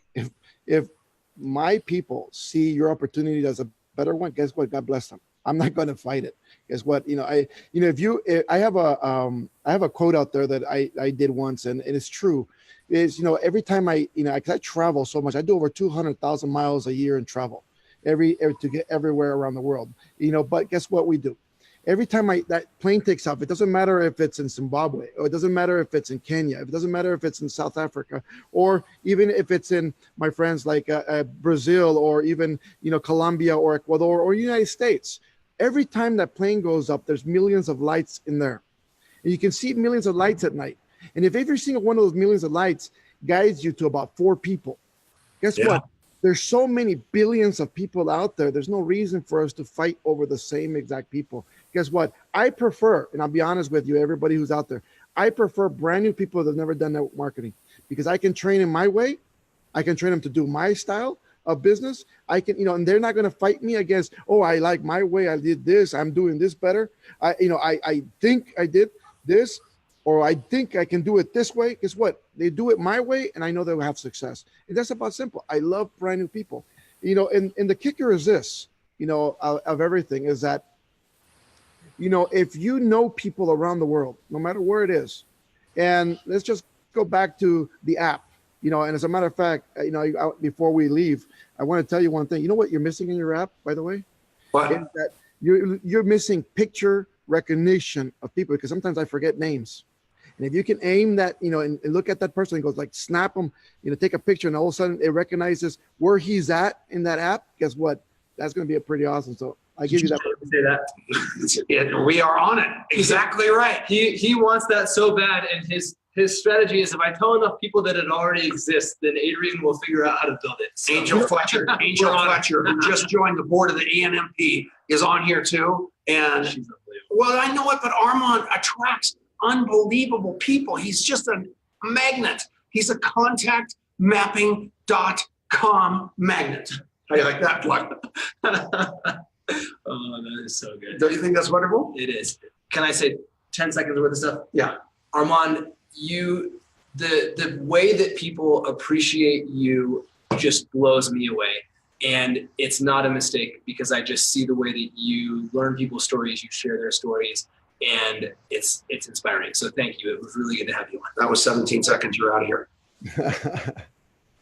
B: if my people see your opportunity as a better one, guess what? God bless them. I'm not going to fight it. Guess what? I have a quote out there that I did once, and it's true. Is, every time I travel so much, I do over 200,000 miles a year in travel, to get everywhere around the world. But guess what we do? Every time that plane takes off, it doesn't matter if it's in Zimbabwe, or it doesn't matter if it's in Kenya, it doesn't matter if it's in South Africa, or even if it's in my friends like Brazil, or even Colombia or Ecuador or United States. Every time that plane goes up, there's millions of lights in there, and you can see millions of lights at night. And if every single one of those millions of lights guides you to about 4 people, guess what? There's so many billions of people out there. There's no reason for us to fight over the same exact people. Guess what? I prefer, and I'll be honest with you, everybody who's out there, I prefer brand new people that have never done network marketing, because I can train in my way. I can train them to do my style of business. I can, and they're not going to fight me against, I like my way. I did this. I'm doing this better. I think I did this, or I think I can do it this way. Guess what? They do it my way, and I know they'll have success. And that's about simple. I love brand new people, and the kicker is this, of everything is that, if you know people around the world, no matter where it is, and let's just go back to the app, and as a matter of fact, before we leave, I want to tell you one thing. You know what you're missing in your app, by the way?
A: What?
B: Is that you're missing picture recognition of people, because sometimes I forget names. And if you can aim that, and look at that person and goes like, snap them, take a picture, and all of a sudden it recognizes where he's at in that app, guess what? That's going to be pretty awesome. So I give you that.
C: Say that.
A: We are on it. Exactly right.
C: He wants that so bad, and his strategy is, if I tell enough people that it already exists, then Adrian will figure out how to build it. So,
A: Angel Fletcher, who just joined the board of the ANMP, is on here too. And
C: she's unbelievable.
A: Well, I know it, but Armand attracts unbelievable people. He's just a magnet. He's a contactmapping.com magnet. How do you like that plug?
C: Oh, that is so good.
A: Don't you think that's wonderful?
C: It is. Can I say 10 seconds worth of stuff?
A: Yeah.
C: Armand, the way that people appreciate you just blows me away. And it's not a mistake, because I just see the way that you learn people's stories, you share their stories, and it's inspiring. So thank you. It was really good to have you on.
A: That was 17 seconds. You're out of here.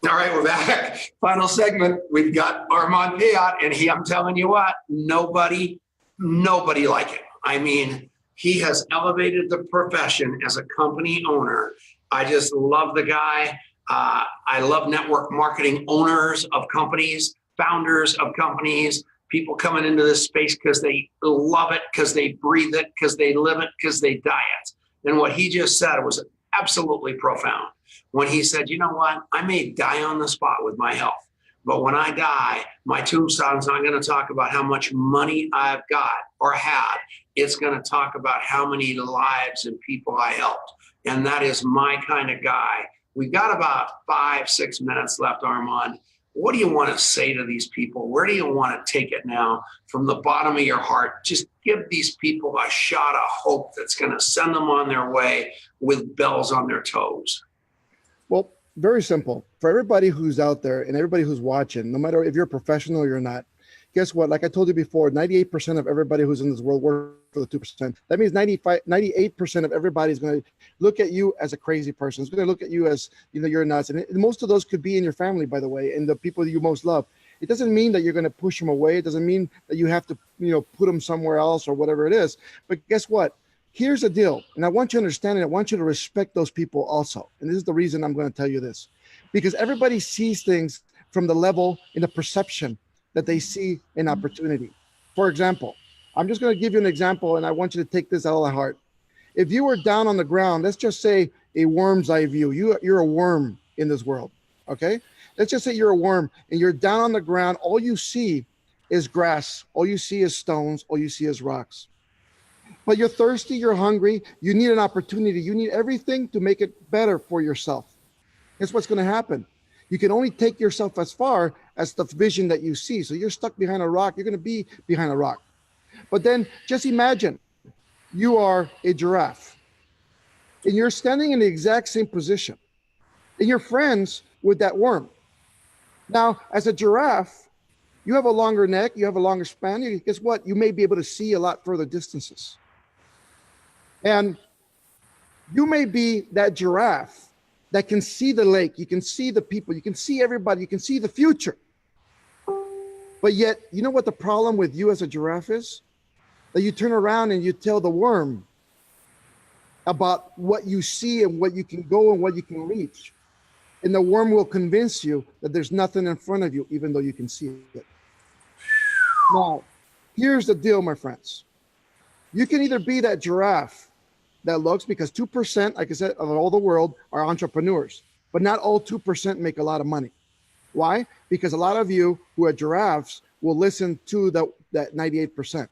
A: All right, we're back. Final segment. We've got Armand Puyolt, and I'm telling you what, nobody like him. I mean, he has elevated the profession as a company owner. I just love the guy. I love network marketing owners of companies. founders of companies, people coming into this space because they love it, because they breathe it, because they live it, because they die it. And what he just said was absolutely profound. When he said, you know what, I may die on the spot with my health, but when I die, my tombstone's not going to talk about how much money I've got or had. It's going to talk about how many lives and people I helped. And that is my kind of guy. We've got about 5-6 minutes left, Armand. What do you want to say to these people? Where do you want to take it now from the bottom of your heart? Just give these people a shot of hope that's going to send them on their way with bells on their toes.
B: Well, very simple. For everybody who's out there and everybody who's watching, no matter if you're a professional or you're not, guess what? Like I told you before, 98% of everybody who's in this world works for the 2%. That means 98% of everybody is going to look at you as a crazy person. It's going to look at you as, you're nuts. And most of those could be in your family, by the way, and the people that you most love. It doesn't mean that you're going to push them away. It doesn't mean that you have to, put them somewhere else or whatever it is. But guess what? Here's the deal. And I want you to understand it. I want you to respect those people also. And this is the reason I'm going to tell you this, because everybody sees things from the level in the perception that they see an opportunity. For example, I'm just going to give you an example, and I want you to take this out of heart. If you were down on the ground, let's just say a worm's eye view, you're a worm in this world, okay? Let's just say you're a worm and you're down on the ground. All you see is grass. All you see is stones. All you see is rocks. But you're thirsty, you're hungry, you need an opportunity. You need everything to make it better for yourself. Guess what's going to happen? You can only take yourself as far as the vision that you see. So you're stuck behind a rock. You're going to be behind a rock. But then just imagine you are a giraffe and you're standing in the exact same position and you're friends with that worm. Now, as a giraffe, you have a longer neck, you have a longer span. Guess what? You may be able to see a lot further distances. And you may be that giraffe that can see the lake, you can see the people, you can see everybody, you can see the future. But yet, you know what the problem with you as a giraffe is? That you turn around and you tell the worm about what you see and what you can go and what you can reach. And the worm will convince you that there's nothing in front of you, even though you can see it. Now, here's the deal, my friends. You can either be that giraffe that looks, because 2%, like I said, of all the world are entrepreneurs, but not all 2% make a lot of money. Why? Because a lot of you who are giraffes will listen to that 98%.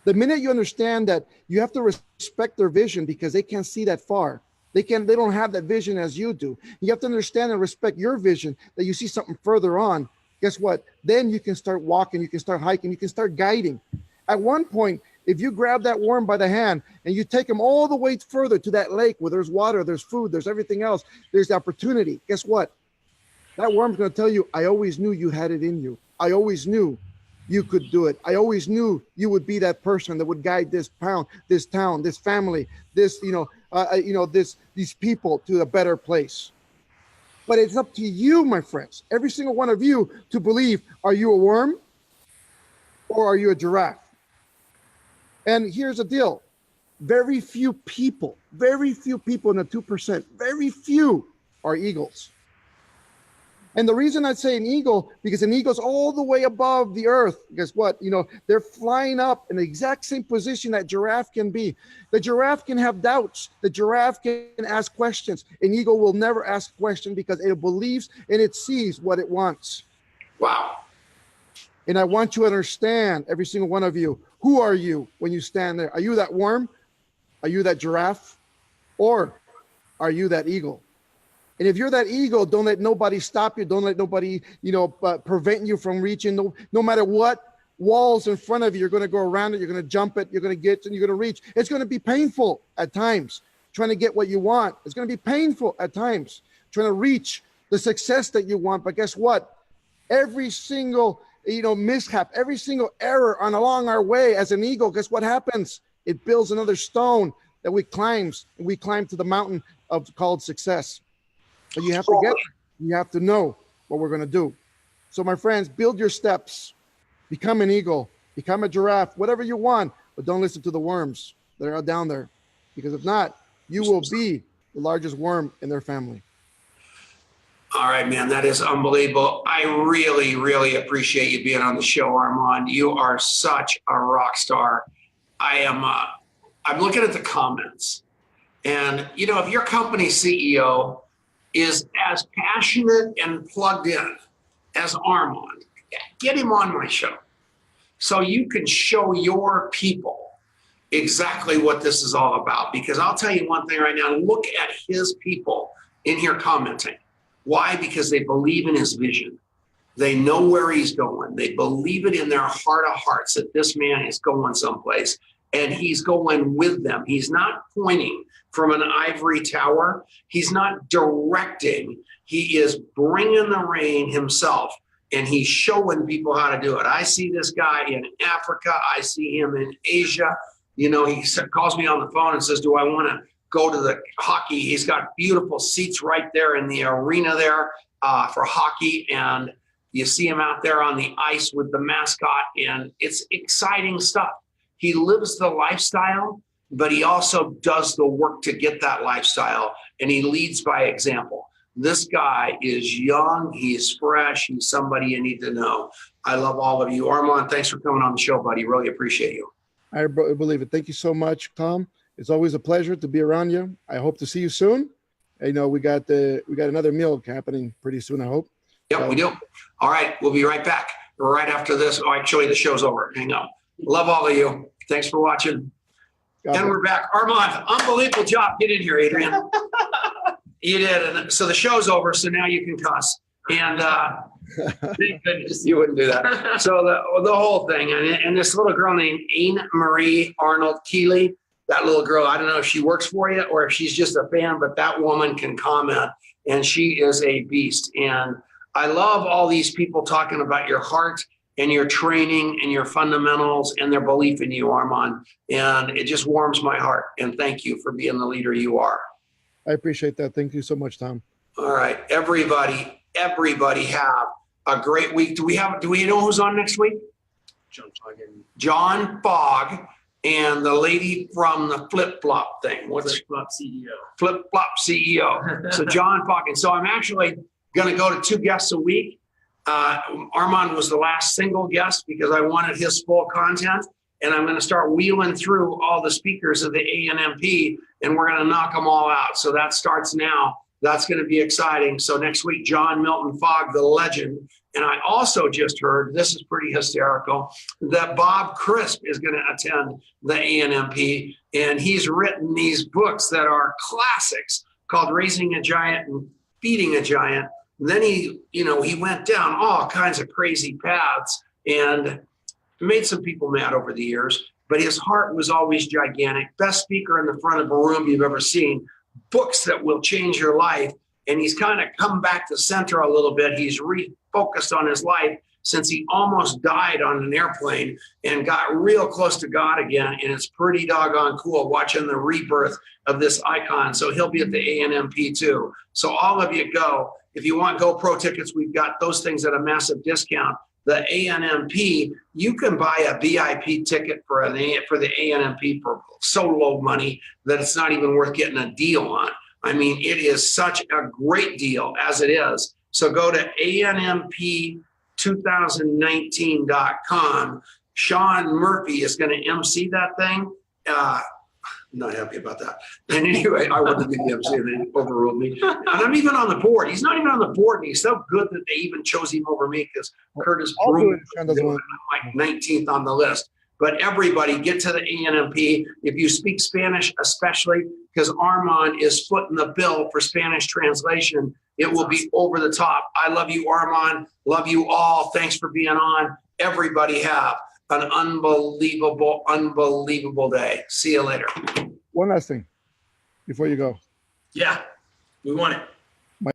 B: The minute you understand that you have to respect their vision because they can't see that far. They don't have that vision as you do. You have to understand and respect your vision, that you see something further on. Guess what? Then you can start walking, you can start hiking, you can start guiding. At one point, if you grab that worm by the hand and you take him all the way further to that lake where there's water, there's food, there's everything else, there's the opportunity. Guess what? That worm's going to tell you, I always knew you had it in you. I always knew you could do it. I always knew you would be that person that would guide this town, this family, these people to a better place. But it's up to you, my friends, every single one of you, to believe, are you a worm or are you a giraffe? And here's the deal. Very few people in the 2%, very few are eagles. And the reason I say an eagle, because an eagle's all the way above the earth. Guess what? They're flying up in the exact same position that giraffe can be. The giraffe can have doubts. The giraffe can ask questions. An eagle will never ask a question because it believes and it sees what it wants.
A: Wow.
B: And I want you to understand, every single one of you, who are you when you stand there? Are you that worm? Are you that giraffe? Or are you that eagle? And if you're that eagle, don't let nobody stop you. Don't let nobody, prevent you from reaching. No matter what walls in front of you, you're going to go around it. You're going to jump it. You're going to get and you're going to reach. It's going to be painful at times trying to get what you want. It's going to be painful at times trying to reach the success that you want. But guess what? Every single, mishap, every single error along our way as an eagle, guess what happens? It builds another stone that we climb to the mountain called success. But you have to get there. You have to know what we're going to do. So my friends, build your steps. Become an eagle. Become a giraffe. Whatever you want. But don't listen to the worms that are down there. Because if not, you will be the largest worm in their family.
A: All right, man, that is unbelievable. I really, really appreciate you being on the show, Armand. You are such a rock star. I'm looking at the comments, and if your company CEO is as passionate and plugged in as Armand, get him on my show so you can show your people exactly what this is all about. Because I'll tell you one thing right now, look at his people in here commenting. Why? Because they believe in his vision. They know where he's going. They believe it in their heart of hearts that this man is going someplace, and he's going with them. He's not pointing from an ivory tower. He's not directing. He is bringing the rein himself, and he's showing people how to do it. I see this guy in Africa. I see him in Asia. He calls me on the phone and says, do I want to go to the hockey? He's got beautiful seats right there in the arena there for hockey. And you see him out there on the ice with the mascot, and it's exciting stuff. He lives the lifestyle, but he also does the work to get that lifestyle, and he leads by example. This guy is young, he's fresh, he's somebody you need to know. I love all of you. Armand, thanks for coming on the show, buddy. Really appreciate you.
B: I believe it. Thank you so much, Tom. It's always a pleasure to be around you. I hope to see you soon. We got another meal happening pretty soon, I hope.
A: Yep, we do. All right, we'll be right back right after this. Oh, actually, the show's over. Hang on. Love all of you. Thanks for watching. And we're back. Armand, unbelievable job. Get in here, Adrian. You did. And so the show's over, so now you can cuss. And thank goodness you wouldn't do that. So the whole thing, and this little girl named Anne Marie Arnold Keeley, that little girl, I don't know if she works for you or if she's just a fan, but that woman can comment, and she is a beast. And I love all these people talking about your heart and your training and your fundamentals and their belief in you, Armand. And it just warms my heart. And thank you for being the leader you are.
B: I appreciate that. Thank you so much, Tom.
A: All right, everybody have a great week. Do we know who's on next week? John Fogg and the lady from the flip-flop thing. What's
C: Flip-flop CEO.
A: Flip-flop CEO. So John Fogg. And so I'm actually going to go to 2 guests a week. Armand was the last single guest because I wanted his full content. And I'm going to start wheeling through all the speakers of the ANMP, and we're going to knock them all out. So that starts now. That's going to be exciting. So next week, John Milton Fogg, the legend. And I also just heard, this is pretty hysterical, that Bob Crisp is going to attend the ANMP. And he's written these books that are classics called Raising a Giant and Feeding a Giant. And then he went down all kinds of crazy paths and made some people mad over the years, but his heart was always gigantic. Best speaker in the front of a room you've ever seen. Books that will change your life. And he's kind of come back to center a little bit. He's refocused on his life since he almost died on an airplane and got real close to God again. And it's pretty doggone cool watching the rebirth of this icon. So he'll be at the ANMP too. So all of you go. If you want GoPro tickets, we've got those things at a massive discount. The ANMP, you can buy a VIP ticket for the ANMP for so low money that it's not even worth getting a deal on. I mean, it is such a great deal as it is. So go to ANMP2019.com. Sean Murphy is going to MC that thing. I'm not happy about that. And anyway, I wanted to be the MC and they overruled me. And I'm even on the board. He's not even on the board. And he's so good that they even chose him over me because Curtis Broom was like 19th on the list. But everybody get to the ANMP. If you speak Spanish, especially because Armand is footing the bill for Spanish translation, it will be over the top. I love you, Armand. Love you all. Thanks for being on. Everybody have an unbelievable, unbelievable day. See you later.
B: One last thing before you go.
C: Yeah, we want it.